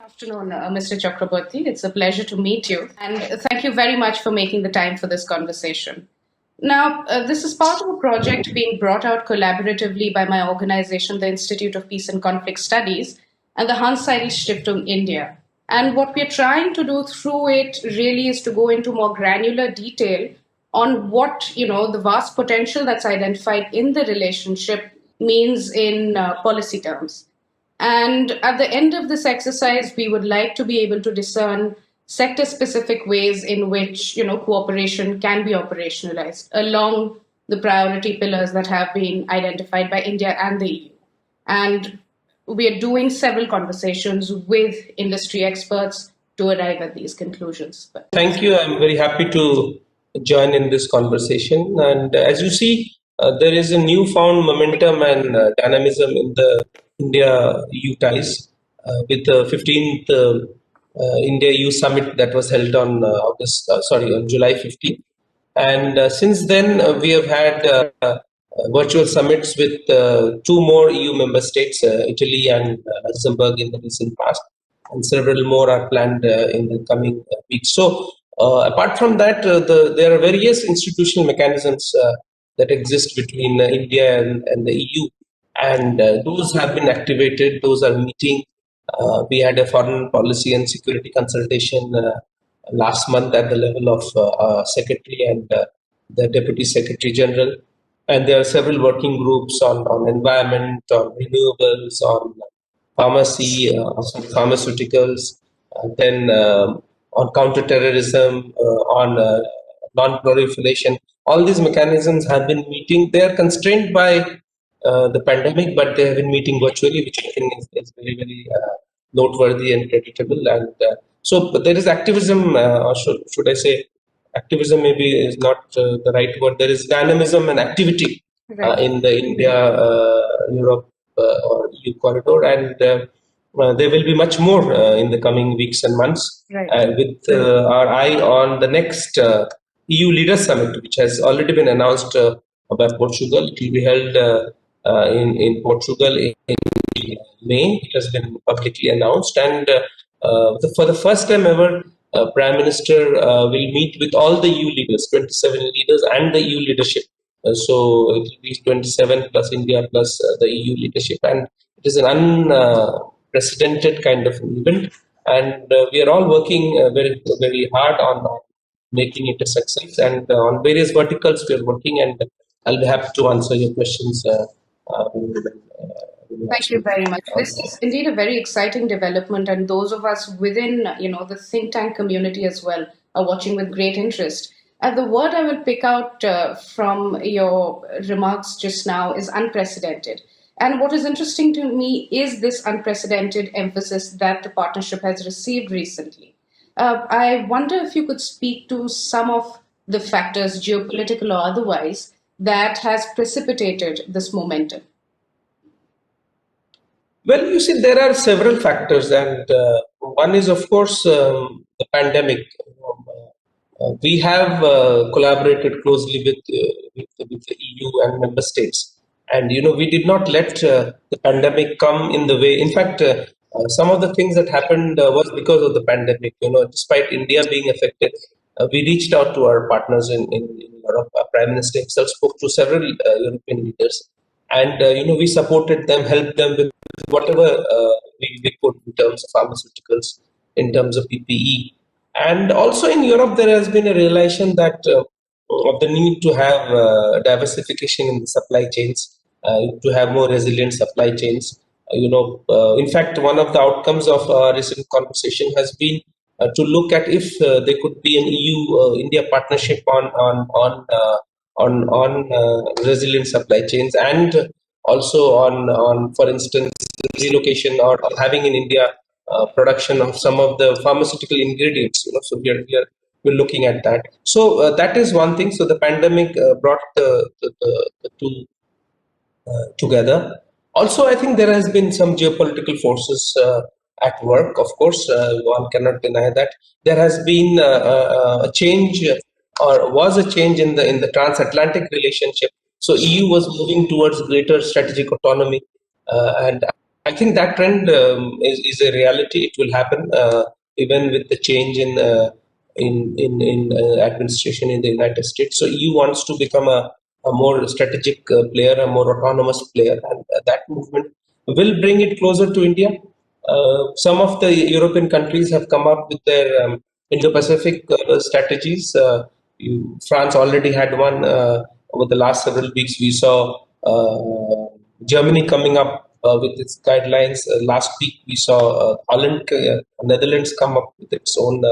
Afternoon, Mr. Chakraborty. It's a pleasure to meet you. And thank you very much for making the time for this conversation. Now, this is part of a project being brought out collaboratively by my organization, the Institute of Peace and Conflict Studies, and the Hans-Seitel Stiftung India. And what we're trying to do through it really is to go into more granular detail on what, the vast potential that's identified in the relationship means in policy terms. And at the end of this exercise, we would like to be able to discern sector-specific ways in which, cooperation can be operationalized along the priority pillars that have been identified by India and the EU. And we are doing several conversations with industry experts to arrive at these conclusions. Thank you. I'm very happy to join in this conversation. And as you see, there is a newfound momentum and dynamism in the India-EU ties with the 15th India-EU Summit that was held on on July 15th. And since then, we have had virtual summits with two more EU member states, Italy and Luxembourg in the recent past, and several more are planned in the coming weeks. So apart from that, there are various institutional mechanisms that exist between India and the EU. And those have been activated, those are meeting. We had a foreign policy and security consultation last month at the level of Secretary and the Deputy Secretary General. And there are several working groups on environment, on renewables, on pharmacy, on pharmaceuticals, then on counterterrorism, on non-proliferation. All these mechanisms have been meeting. They are constrained by the pandemic, but they have been meeting virtually, which I think is very, very noteworthy and creditable. And so there is activism, or should I say, activism maybe is not the right word. There is dynamism and activity in the India-Europe or EU corridor, and there will be much more in the coming weeks and months, with our eye on the next EU Leaders Summit, which has already been announced by Portugal. It will be held in Portugal in May. It has been publicly announced, and for the first time ever, Prime Minister will meet with all the EU leaders, 27 leaders, and the EU leadership. So it will be 27 plus India plus the EU leadership, and it is an unprecedented kind of event. And we are all working very, very hard on making it a success. And on various verticals we are working, and I'll be happy to answer your questions. Thank you very much. This is indeed a very exciting development, and those of us within, the think tank community as well are watching with great interest. The word I will pick out from your remarks just now is unprecedented. And what is interesting to me is this unprecedented emphasis that the partnership has received recently. I wonder if you could speak to some of the factors, geopolitical or otherwise, that has precipitated this momentum. Well, you see, there are several factors, and one is, of course, the pandemic. We have collaborated closely with the EU and member states, and we did not let the pandemic come in the way. In fact, some of the things that happened was because of the pandemic. Despite India being affected, we reached out to our partners in Europe. Our Prime Minister himself spoke to several European leaders, and we supported them, helped them with whatever we could in terms of pharmaceuticals, in terms of PPE. And also in Europe, there has been a realization that of the need to have diversification in the supply chains, to have more resilient supply chains. In fact, one of the outcomes of our recent conversation has been to look at if there could be an EU-India partnership on resilient supply chains, and also on for instance, relocation or having in India production of some of the pharmaceutical ingredients. So we're looking at that. So that is one thing. So the pandemic brought the two together. Also, I think there has been some geopolitical forces at work. Of course, one cannot deny that there has been a change, or was a change in the transatlantic relationship. So EU was moving towards greater strategic autonomy, and I think that trend is a reality. It will happen even with the change in administration in the United States. So EU wants to become a more strategic player, a more autonomous player, and that movement will bring it closer to India. Some of the European countries have come up with their Indo-Pacific strategies. France already had one. Over the last several weeks, we saw Germany coming up with its guidelines. Last week, we saw Holland, Netherlands come up with its own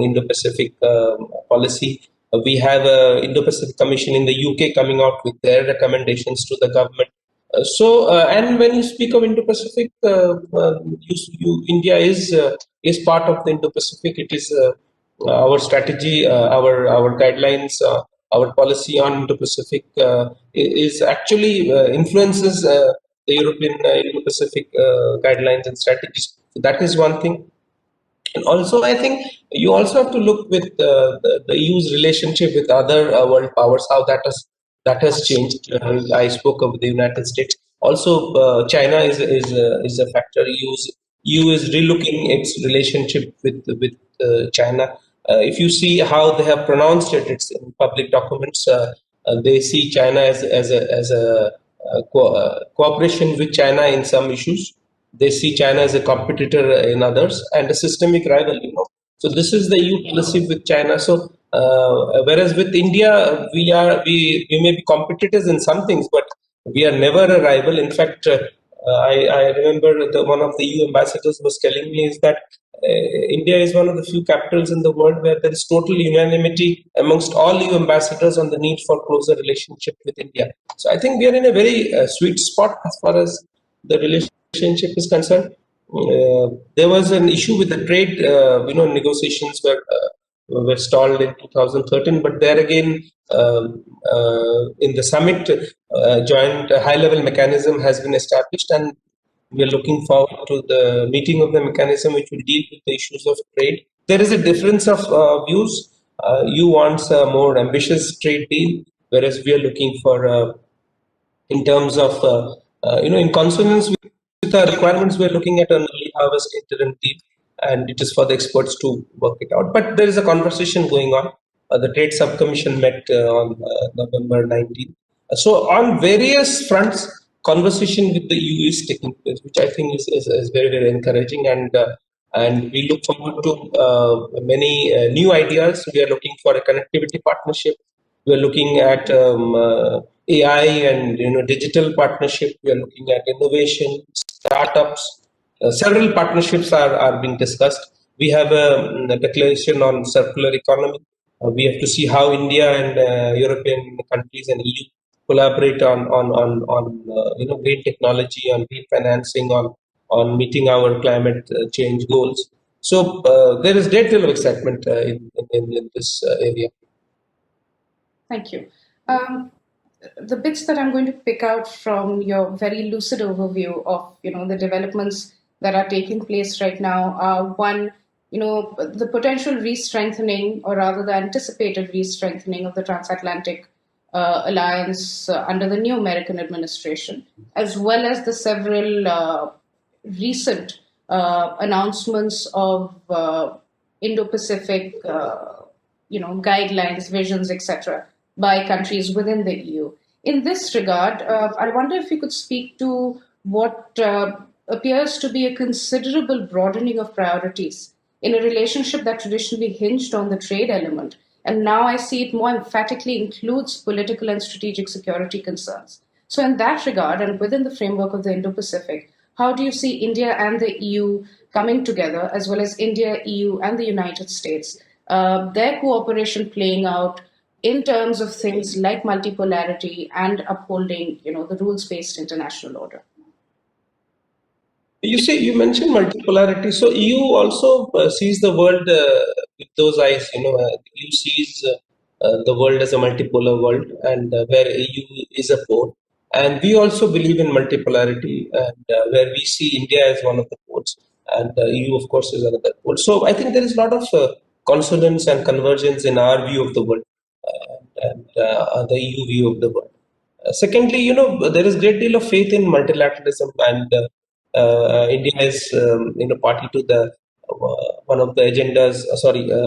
Indo-Pacific policy. We have a Indo-Pacific Commission in the UK coming out with their recommendations to the government. And when you speak of Indo-Pacific, India is part of the Indo-Pacific. It is our strategy, our guidelines, our policy on Indo-Pacific is actually influences the European Indo-Pacific guidelines and strategies. So that is one thing. And also, I think you also have to look with the EU's relationship with other world powers, how that has changed. I spoke of the United States. Also, China is a factor. EU is relooking its relationship with China. If you see how they have pronounced it, it's in public documents. They see China as a cooperation with China in some issues. They see China as a competitor in others and a systemic rival. So this is the EU policy with China. So whereas with India, we may be competitors in some things, but we are never a rival. In fact, I remember one of the EU ambassadors was telling me is that India is one of the few capitals in the world where there is total unanimity amongst all EU ambassadors on the need for closer relationship with India. So I think we are in a very sweet spot as far as the relationship is concerned. There was an issue with the trade, negotiations were stalled in 2013, but there again, in the summit, joint high-level mechanism has been established, and we are looking forward to the meeting of the mechanism which will deal with the issues of trade. There is a difference of views. You want a more ambitious trade deal, whereas we are looking for, in terms of, in consonance with our requirements, we're looking at an early harvest interim deal, and it is for the experts to work it out. But there is a conversation going on. The Trade Subcommission met on November 19th. So on various fronts, conversation with the EU is taking place, which I think is very, very encouraging. And we look forward to many new ideas. We are looking for a connectivity partnership. We are looking at AI and digital partnership. We are looking at innovation, startups. Several partnerships are being discussed. We have a declaration on circular economy. We have to see how India and European countries and EU collaborate on green technology, on green financing, on meeting our climate change goals. So there is great deal of excitement in this area. Thank you. The bits that I'm going to pick out from your very lucid overview of the developments that are taking place right now are one, the potential re-strengthening, or rather the anticipated re-strengthening of the transatlantic alliance under the new American administration, as well as the several recent announcements of Indo-Pacific, guidelines, visions, etc., by countries within the EU. In this regard, I wonder if you could speak to what appears to be a considerable broadening of priorities in a relationship that traditionally hinged on the trade element. And now I see it more emphatically includes political and strategic security concerns. So, in that regard, and within the framework of the Indo Pacific, how do you see India and the EU coming together, as well as India, EU, and the United States, their cooperation playing out in terms of things like multipolarity and upholding, the rules-based international order? You mentioned multipolarity. So EU also sees the world with those eyes. EU sees the world as a multipolar world, and where EU is a pole. And we also believe in multipolarity, and where we see India as one of the poles, and EU, of course, is another pole. So I think there is a lot of consonance and convergence in our view of the world, and the EU view of the world. Secondly, there is great deal of faith in multilateralism, and India is party to the one of the agendas,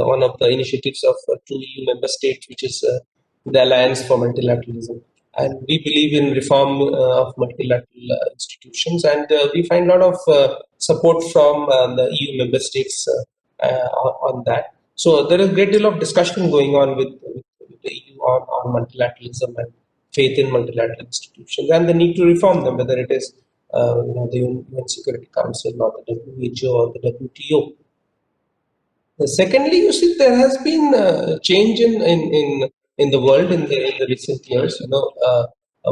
one of the initiatives of two EU member states, which is the Alliance for Multilateralism. And we believe in reform of multilateral institutions, and we find a lot of support from the EU member states on that. So there is a great deal of discussion going on with the EU on multilateralism and faith in multilateral institutions and the need to reform them, whether it is the UN Security Council or the WHO or the WTO. Secondly, you see, there has been change in the world in the recent years.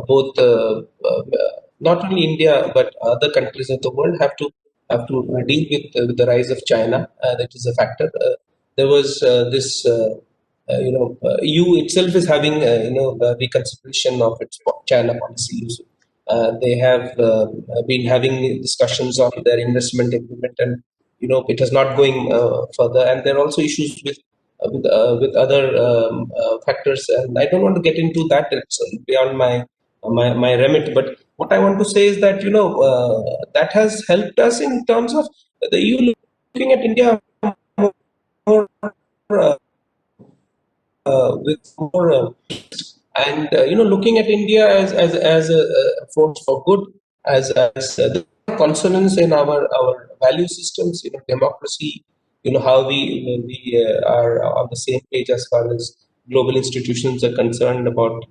Both not only India but other countries of the world have to deal with the rise of China. That is a factor. There was this. EU itself is having the reconsideration of its China policy. They have been having discussions on their investment agreement, and it is not going further. And there are also issues with other factors, and I don't want to get into that. It's beyond my remit. But what I want to say is that that has helped us in terms of the EU looking at India more with more and looking at India as a force for good, as the consonance in our value systems, democracy, how we are on the same page as far as global institutions are concerned about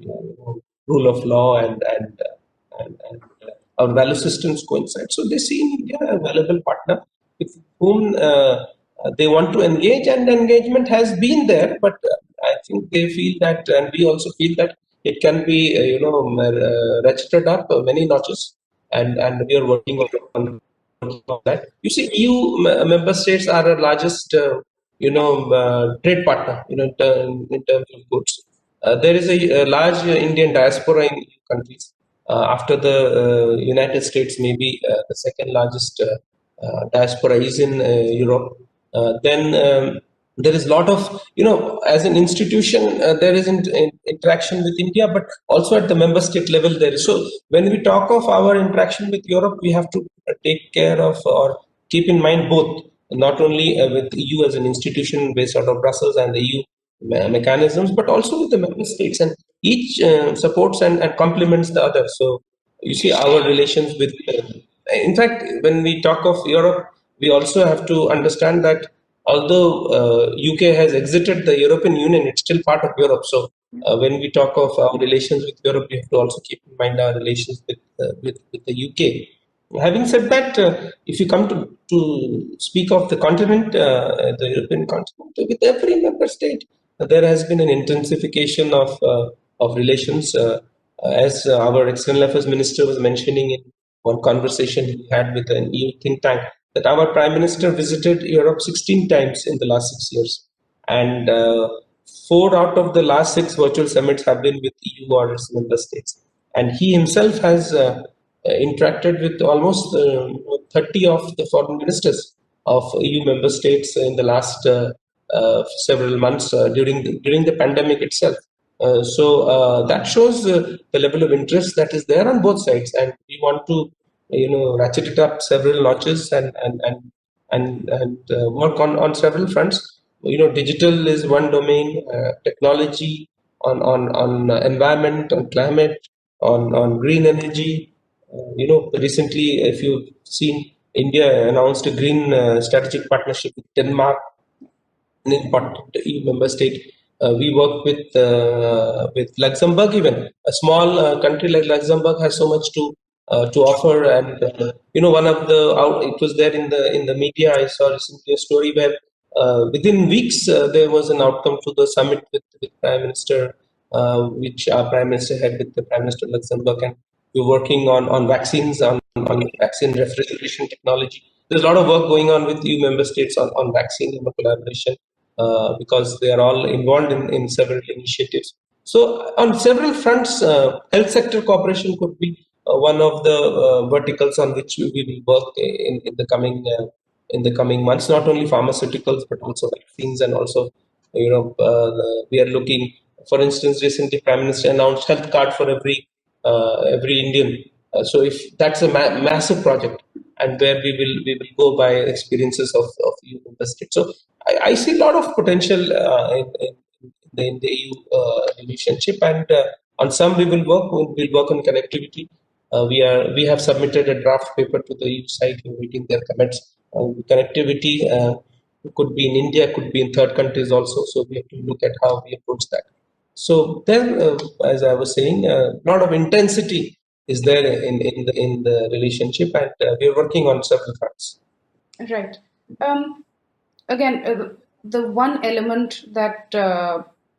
rule of law and our value systems coincide. So they see in India a valuable partner with whom they want to engage, and engagement has been there. But I think they feel that, and we also feel that it can be, ratcheted up many notches, and we are working on that. You see, EU member states are our largest, trade partner, in terms of goods. There is a large Indian diaspora in EU countries. After the United States, maybe the second largest diaspora is in Europe. Then there is a lot of, as an institution, there is interaction with India, but also at the member state level there is. So when we talk of our interaction with Europe, we have to take care of or keep in mind both, not only with EU as an institution based out of Brussels and the EU mechanisms, but also with the member states, and each supports and complements the other. So you see our relations with, in fact, when we talk of Europe, we also have to understand that although UK has exited the European Union, it's still part of Europe. So when we talk of our relations with Europe, we have to also keep in mind our relations with the UK. Having said that, if you come to speak of the continent, the European continent, with every member state, there has been an intensification of relations. As our External Affairs Minister was mentioning in one conversation he had with an EU think tank, that our Prime Minister visited Europe 16 times in the last 6 years. And 4 out of the last 6 virtual summits have been with EU or its member states. And he himself has interacted with almost 30 of the foreign ministers of EU member states in the last several months during the pandemic itself. So that shows the level of interest that is there on both sides, and we want to ratchet it up several notches and work on several fronts. Digital is one domain, technology, on environment, on climate, on green energy. Recently, if you've seen, India announced a green strategic partnership with Denmark, an important EU member state. We work with Luxembourg. Even a small country like Luxembourg has so much to offer, and one of the it was there in the media. I saw recently a story where within weeks there was an outcome to the summit with Prime Minister, which our Prime Minister had with the Prime Minister of Luxembourg, and we're working on vaccines, on vaccine refrigeration technology. There's a lot of work going on with EU member states on vaccine and collaboration, because they are all involved in several initiatives. So on several fronts, health sector cooperation could be one of the verticals on which we will work in the coming months. Not only pharmaceuticals but also vaccines, and also we are looking. For instance, recently Prime Minister announced health card for every Indian. So if that's a massive project, and where we will go by experiences of EU member states. So I see a lot of potential in the EU relationship, and on some we'll work on connectivity. We have submitted a draft paper to the EU site. We're waiting their comments. Connectivity could be in India, could be in third countries also. So we have to look at how we approach that. So then, as I was saying, a lot of intensity is there in the relationship, and we are working on several fronts. Right. Um, Again, the one element that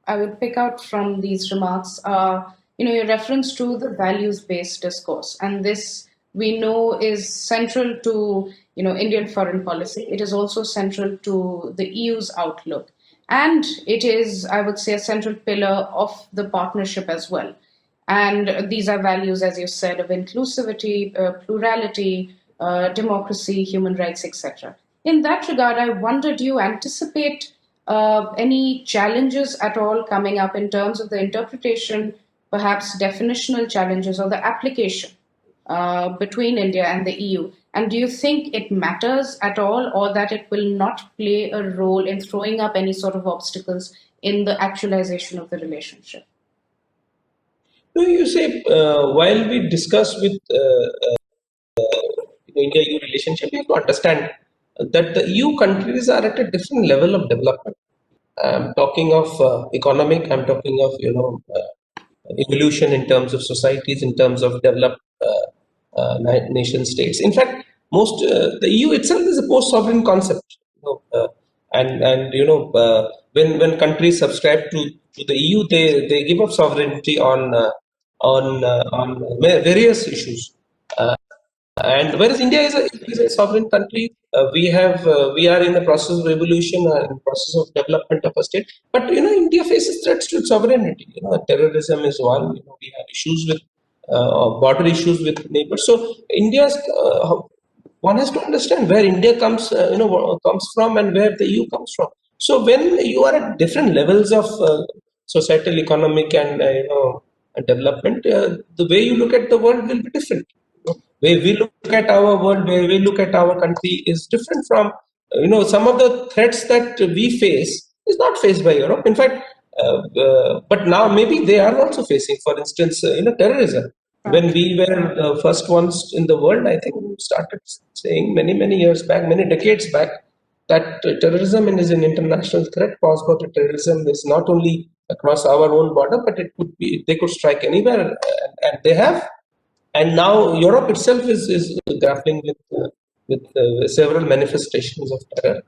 I would pick out from these remarks are, your reference to the values-based discourse, and this we know is central to, Indian foreign policy. It is also central to the EU's outlook, and it is, I would say, a central pillar of the partnership as well. And these are values, as you said, of inclusivity, plurality, democracy, human rights, etc. In that regard, I wonder, do you anticipate any challenges at all coming up in terms of the interpretation, perhaps definitional challenges, or the application between India and the EU? And do you think it matters at all, or that it will not play a role in throwing up any sort of obstacles in the actualization of the relationship? So you say while we discuss with India-EU relationship, you have to understand that the EU countries are at a different level of development. I'm talking of economic. I'm talking of evolution in terms of societies, in terms of developed nation states. In fact, most the EU itself is a post-sovereign concept. When countries subscribe to the EU, they give up sovereignty on various issues. And whereas India is a sovereign country, we are in the process of evolution and in process of development of a state. But India faces threats to its sovereignty. Terrorism is one. We have issues with border issues with neighbors. So one has to understand where India comes from and where the EU comes from. So when you are at different levels of societal, economic, and development, the way you look at the world will be different. Way we look at our world, way we look at our country is different from some of the threats that we face is not faced by Europe. In fact, but now maybe they are also facing. For instance, terrorism. When we were the first ones in the world, I think we started saying many years back, many decades back, that terrorism is an international threat. Cross-border terrorism is not only across our own border, but they could strike anywhere, and they have. And now Europe itself is grappling with several manifestations of terror.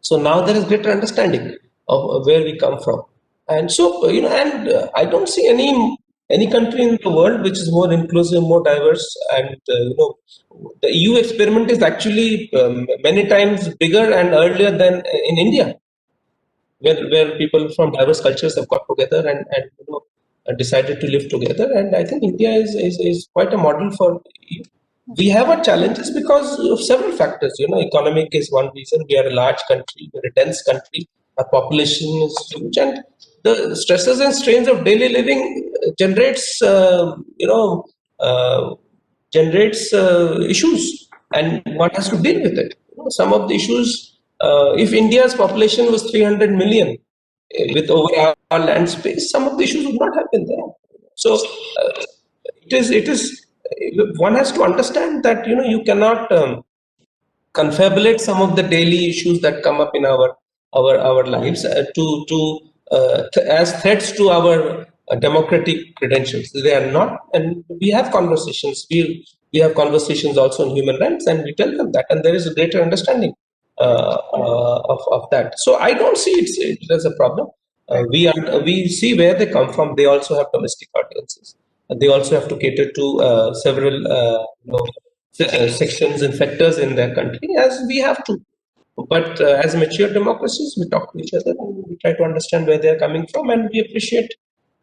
So now there is greater understanding of where we come from, and so I don't see any country in the world which is more inclusive, more diverse, and the EU experiment is actually many times bigger and earlier than in India, where people from diverse cultures have got together and decided to live together. And I think India is quite a model for EU. We have our challenges because of several factors. Economic is one reason. We are a large country, we're a dense country. Our population is huge, and the stresses and strains of daily living generates issues, and one has to deal with it. Some of the issues, if India's population was 300 million with over our land space, some of the issues would not have been there. So it is one has to understand that you cannot confabulate some of the daily issues that come up in our lives as threats to our democratic credentials. They are not, and we have conversations. We have conversations also on human rights, and we tell them that, and there is a greater understanding of that. So I don't see it as a problem. We see where they come from. They also have domestic audiences. They also have to cater to several sections and sectors in their country, as we have to. But as mature democracies, we talk to each other and we try to understand where they are coming from, and we appreciate,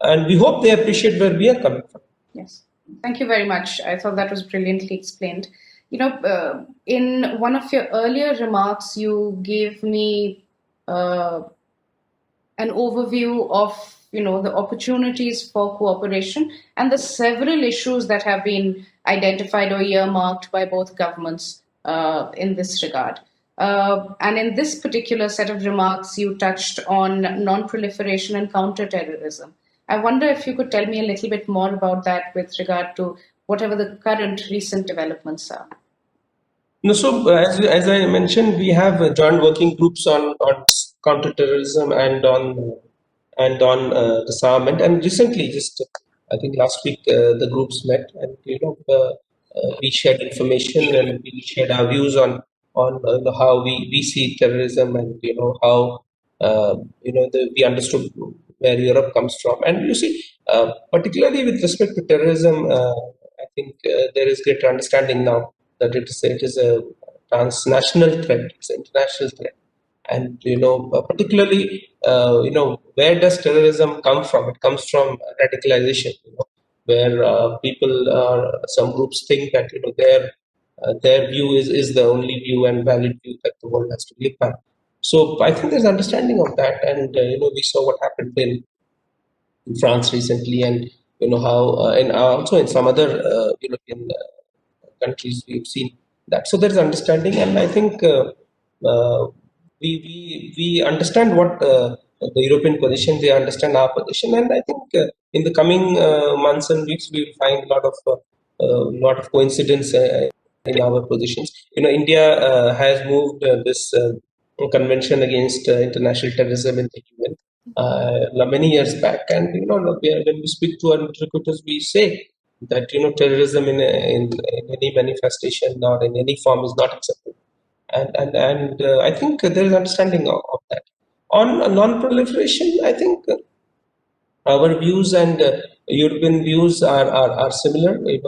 and we hope they appreciate where we are coming from. Yes. Thank you very much. I thought that was brilliantly explained. In one of your earlier remarks, you gave me an overview of the opportunities for cooperation and the several issues that have been identified or earmarked by both governments in this regard. And in this particular set of remarks, you touched on non-proliferation and counterterrorism. I wonder if you could tell me a little bit more about that with regard to whatever the current recent developments are. No, so as I mentioned, we have joint working groups on counterterrorism and on disarmament. And recently, just I think last week, the groups met, and we shared information and we shared our views on how we see terrorism, and how we understood where Europe comes from. And you see, particularly with respect to terrorism, I think there is greater understanding now that it is a transnational threat, it's an international threat. And particularly, where does terrorism come from? It comes from radicalization, where some groups think that their view is the only view and valid view that the world has to live by. So I think there's understanding of that, and we saw what happened in France recently, and how, and also in some other European countries we've seen that. So there's understanding, and I think uh, we understand what the European position, they understand our position, and I think in the coming months and weeks we will find a lot of coincidence in our positions. India has moved this convention against international terrorism in the UN many years back, and when we speak to our interlocutors, we say that terrorism in any manifestation or in any form is not acceptable, and I think there is understanding of that. On non-proliferation, I think our views and European views are similar. And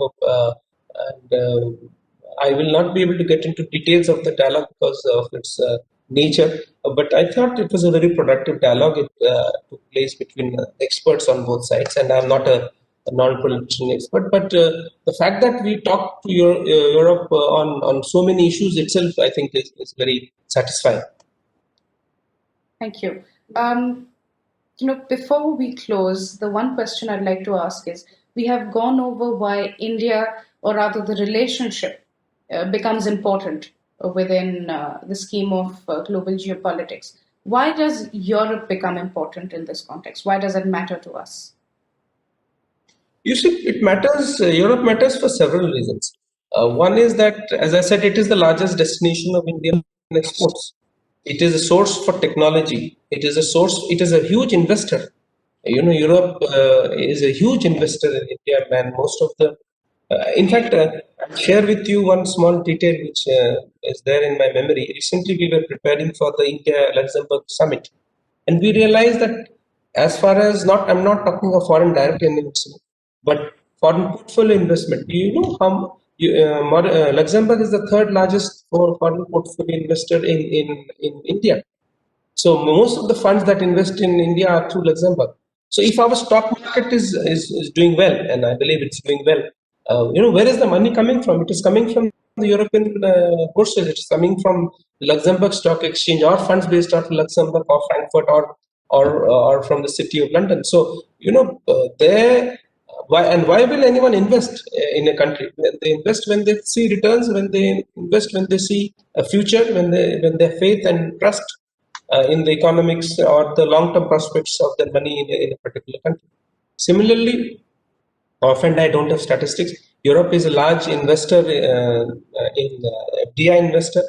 I will not be able to get into details of the dialogue because of its nature. But I thought it was a very productive dialogue. It took place between experts on both sides, and I'm not a non-proliferation expert. But the fact that we talked to Europe on so many issues itself, I think, is very satisfying. Thank you. Before we close, the one question I'd like to ask is, we have gone over why India, or rather the relationship, becomes important within the scheme of global geopolitics. Why does Europe become important in this context? Why does it matter to us? You see, it matters. Europe matters for several reasons. One is that, as I said, it is the largest destination of Indian exports. It is a source for technology. It is a source. It is a huge investor. Europe is a huge investor in India, man. Most of the, in fact, I'll share with you one small detail which is there in my memory. Recently, we were preparing for the India-Luxembourg summit, and we realized that, as far as, I'm not talking of foreign direct investment, but foreign portfolio investment. Do you know how Luxembourg is the third largest foreign portfolio investor in India? So most of the funds that invest in India are through Luxembourg. So if our stock market is doing well, and I believe it's doing well, where is the money coming from? It is coming from the European bourses. It is coming from Luxembourg Stock Exchange, or funds based out of Luxembourg or Frankfurt, or from the city of London. So there. Why will anyone invest in a country? They invest when they see returns, when they invest when they see a future, when they have faith and trust in the economics or the long-term prospects of their money in a particular country. Similarly, often I don't have statistics. Europe is a large investor in FDI investor.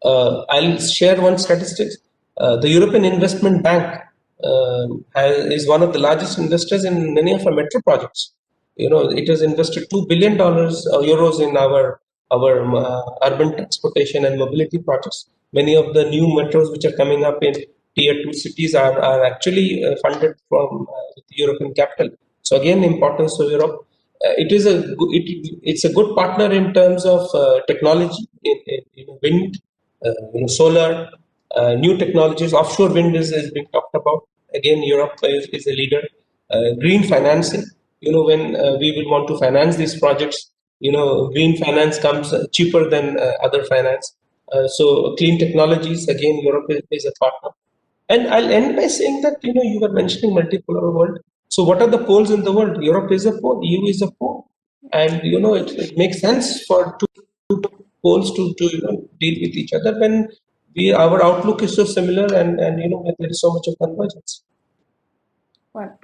I'll share one statistics. The European Investment Bank is one of the largest investors in many of our metro projects. It has invested $2 billion euros in our urban transportation and mobility projects. Many of the new metros which are coming up in tier 2 cities are actually funded from the European capital. So again, importance of Europe. It's a good partner in terms of technology in wind, solar, new technologies. Offshore wind is being talked about. Again, Europe is a leader. Green financing. When we will want to finance these projects, green finance comes cheaper than other finance. So clean technologies, again, Europe is a partner. And I'll end by saying that, you were mentioning multipolar world. So what are the poles in the world? Europe is a pole, EU is a pole. and it makes sense for two poles to deal with each other when our outlook is so similar, and when there is so much of convergence. Well,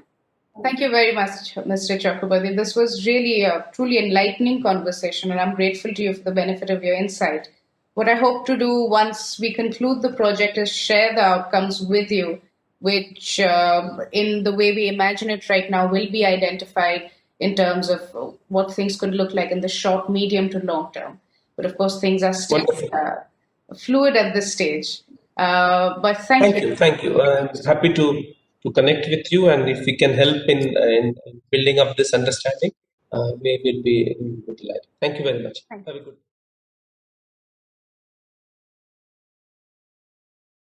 thank you very much, Mr. Chakraborty. This was really a truly enlightening conversation, and I'm grateful to you for the benefit of your insight. What I hope to do once we conclude the project is share the outcomes with you, which, in the way we imagine it right now, will be identified in terms of what things could look like in the short, medium to long term. But of course, things are still Wonderful. fluid at this stage. But thank Thank you. you. Thank you. I'm happy to connect with you, and if we can help in building up this understanding, maybe it'll be delight. Thank you very much. Thank you. Have a good